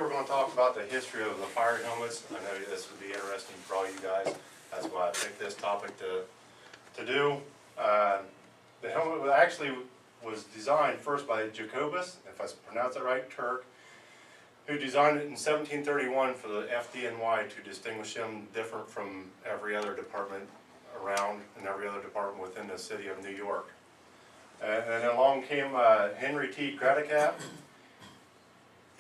we're going to talk about the history of the fire helmets. I know this would be interesting for all you guys. That's why I picked this topic to do. The helmet actually was designed first by Jacobus, if I pronounce it right, Turk, who designed it in 1731 for the FDNY to distinguish him different from every other department around and every other department within the city of New York. And then along came Henry T. Graticat.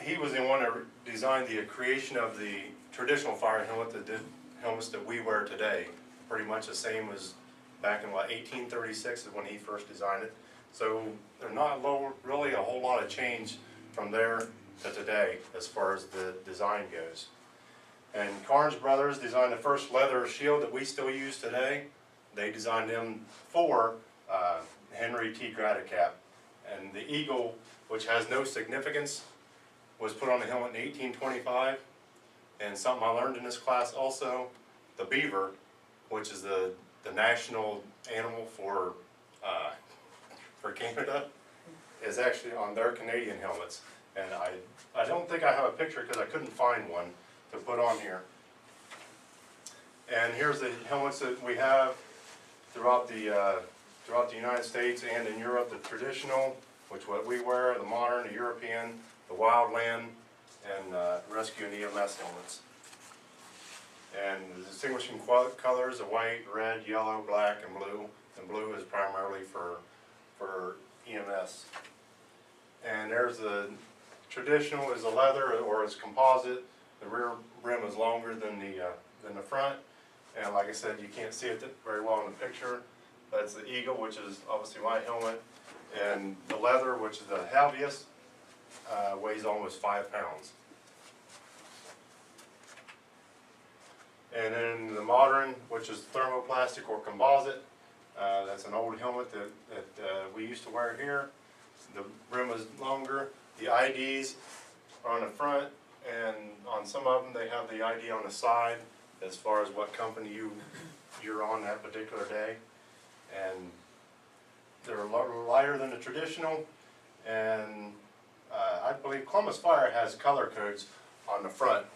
He was the one that designed the creation of the traditional fire helmet, the helmets that we wear today. Pretty much the same as back in 1836 is when he first designed it. So there's not really a whole lot of change from there to today as far as the design goes. And Carnes Brothers designed the first leather shield that we still use today. They designed them for Henry T. Graticat. And the eagle, which has no significance, was put on the helmet in 1825. And something I learned in this class also, the beaver, which is the national animal for Canada, is actually on their Canadian helmets. And I don't think I have a picture because I couldn't find one to put on here. And here's the helmets that we have throughout the United States and in Europe. The traditional, which what we wear, the modern, the European, the wildland, and rescue and EMS helmets. And the distinguishing colors are white, red, yellow, black, and blue. And blue is primarily for EMS. And there's the traditional is a leather or is composite. The rear brim is longer than the front. And like I said, you can't see it very well in the picture. That's the eagle, which is obviously my helmet. And the leather, which is the heaviest, weighs almost 5 pounds. And then the modern, which is thermoplastic or composite, that's an old helmet that we used to wear here. The brim is longer. The IDs are on the front, and on some of them they have the ID on the side as far as what company you're on that particular day. And they're lighter than the traditional, and I believe Columbus Fire has color codes on the front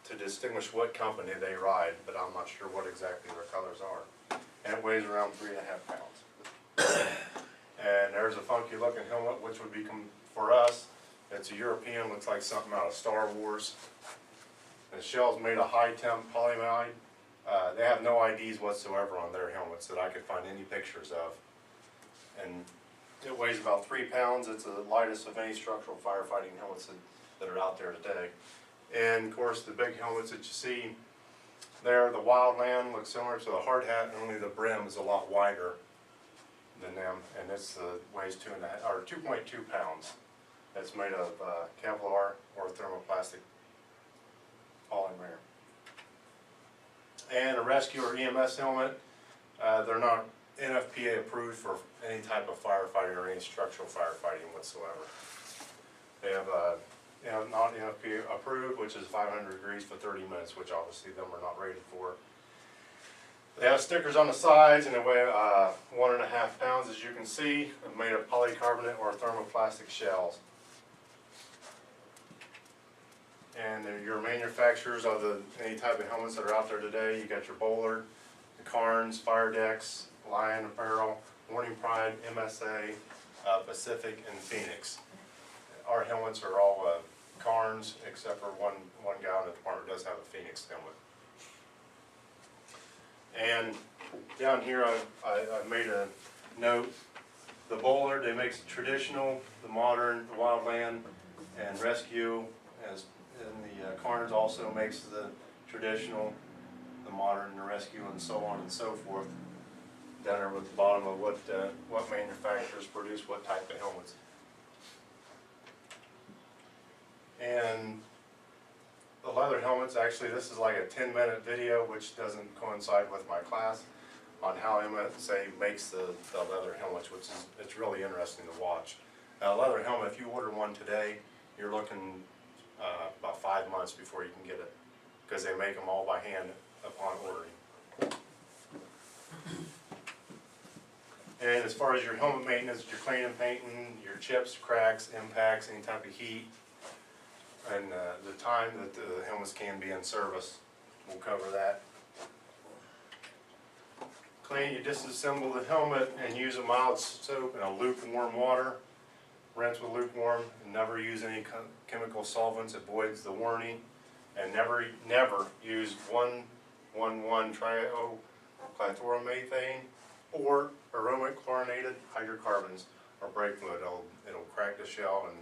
to distinguish what company they ride, but I'm not sure what exactly their colors are. And it weighs around 3.5 pounds. And there's a funky looking helmet, which would be, for us, it's a European, looks like something out of Star Wars. The shell's made of high temp polyamide. They have no IDs whatsoever on their helmets that I could find any pictures of. And it weighs about 3 pounds. It's the lightest of any structural firefighting helmets that are out there today. And of course the big helmets that you see there, the Wildland, looks similar to the hard hat, only the brim is a lot wider than them, and this weighs 2.2 pounds. It's made of Kevlar or thermoplastic polymer. And a rescue or EMS helmet, they're not NFPA approved for any type of firefighting or any structural firefighting whatsoever. They have not NFPA approved, which is 500 degrees for 30 minutes, which obviously them are not rated for. They have stickers on the sides, and they weigh 1.5 pounds, as you can see, made of polycarbonate or thermoplastic shells. And your manufacturers of any type of helmets that are out there today, you got your Bollard, the Carnes, Fire Decks, Lion Apparel, Warning Pride, MSA, Pacific, and Phoenix. Our helmets are all Carnes, except for one guy in the department does have a Phoenix helmet. And down here I made a note. The Bollard, they make the traditional, the modern, the wildland, and rescue. And the Carnes also makes the traditional, the modern, the rescue, and so on and so forth. Down there at the bottom of what manufacturers produce what type of helmets. And the leather helmets, actually this is like a 10-minute video, which doesn't coincide with my class, on how MSA makes the leather helmets, which is, it's really interesting to watch. Now, a leather helmet, if you order one today, you're looking about 5 months before you can get it, because they make them all by hand upon ordering. And as far as your helmet maintenance, your cleaning, painting, your chips, cracks, impacts, any type of heat, and the time that the helmets can be in service. We'll cover that. Clean, you disassemble the helmet and use a mild soap and a lukewarm water. Rinse with lukewarm and never use any chemical solvents, avoids the warning. And never use 1,1-triochloromethane or aromatic chlorinated hydrocarbons or brake fluid. It'll crack the shell and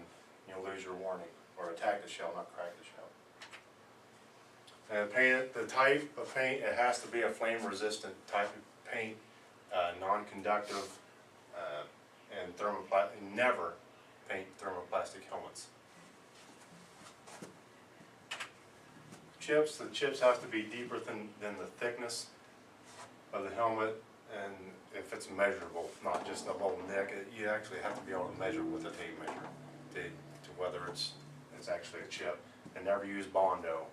you'll lose your warning, or attack the shell, not crack the shell. And paint, the type of paint, it has to be a flame resistant type of paint, non-conductive, and thermoplastic. Never paint thermoplastic helmets. Chips, the chips have to be deeper than the thickness of the helmet, and if it's measurable, not just a little nick, you actually have to be able to measure with a tape measure to whether it's actually a chip. And never use Bondo.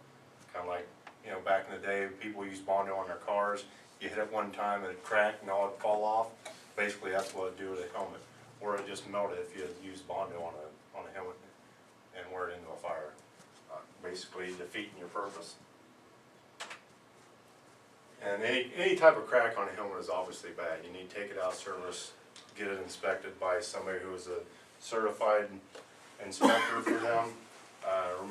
Kind of like, you know, back in the day, people used Bondo on their cars. You hit it one time and it cracked and all it'd fall off. Basically, that's what it'd do with a helmet. Or it just melted if you had used Bondo on a helmet and wear it into a fire. Basically defeating your purpose. And any type of crack on a helmet is obviously bad. You need to take it out of service, get it inspected by somebody who is a certified inspector for them.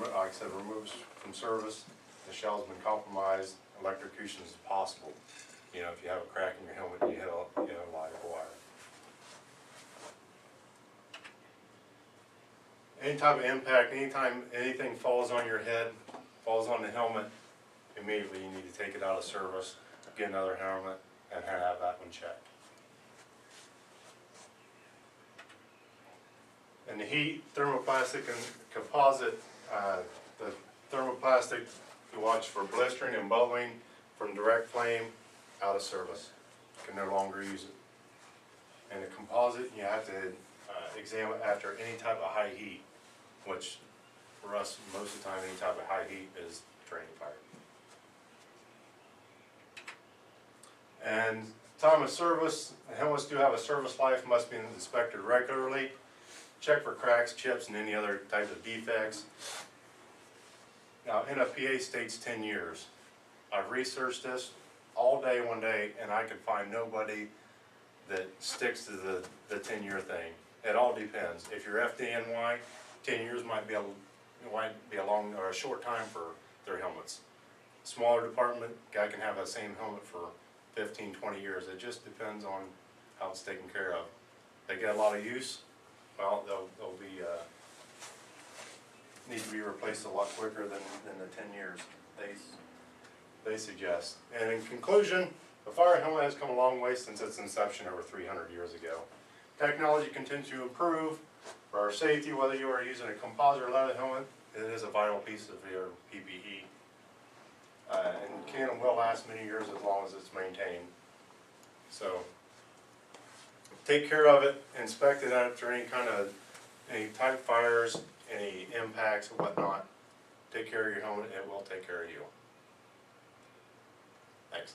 Like I said, removes from service. The shell's been compromised. Electrocution is possible. You know, if you have a crack in your helmet, you hit a live wire. Any type of impact, anytime anything falls on your head, falls on the helmet, immediately you need to take it out of service, get another helmet, and have that one checked. And the heat, thermoplastic and composite, the thermoplastic, you watch for blistering and bubbling from direct flame, out of service. You can no longer use it. And the composite, you have to examine after any type of high heat, which for us, most of the time, any type of high heat is training fire. And time of service, the helmets do have a service life, must be inspected regularly. Check for cracks, chips, and any other types of defects. Now, NFPA states 10 years. I've researched this all day, one day, and I could find nobody that sticks to the 10-year thing. It all depends. If you're FDNY, 10 years might be a long or a short time for their helmets. Smaller department, guy can have that same helmet for 15, 20 years. It just depends on how it's taken care of. They get a lot of use, well, they'll be need to be replaced a lot quicker than the 10 years they suggest. And in conclusion, the fire helmet has come a long way since its inception over 300 years ago. Technology continues to improve. For our safety, whether you are using a composite or leather helmet, it is a vital piece of your PPE. And can and will last many years as long as it's maintained. So, take care of it, inspect it after any type fires, any impacts or whatnot. Take care of your helmet, it will take care of you. Thanks.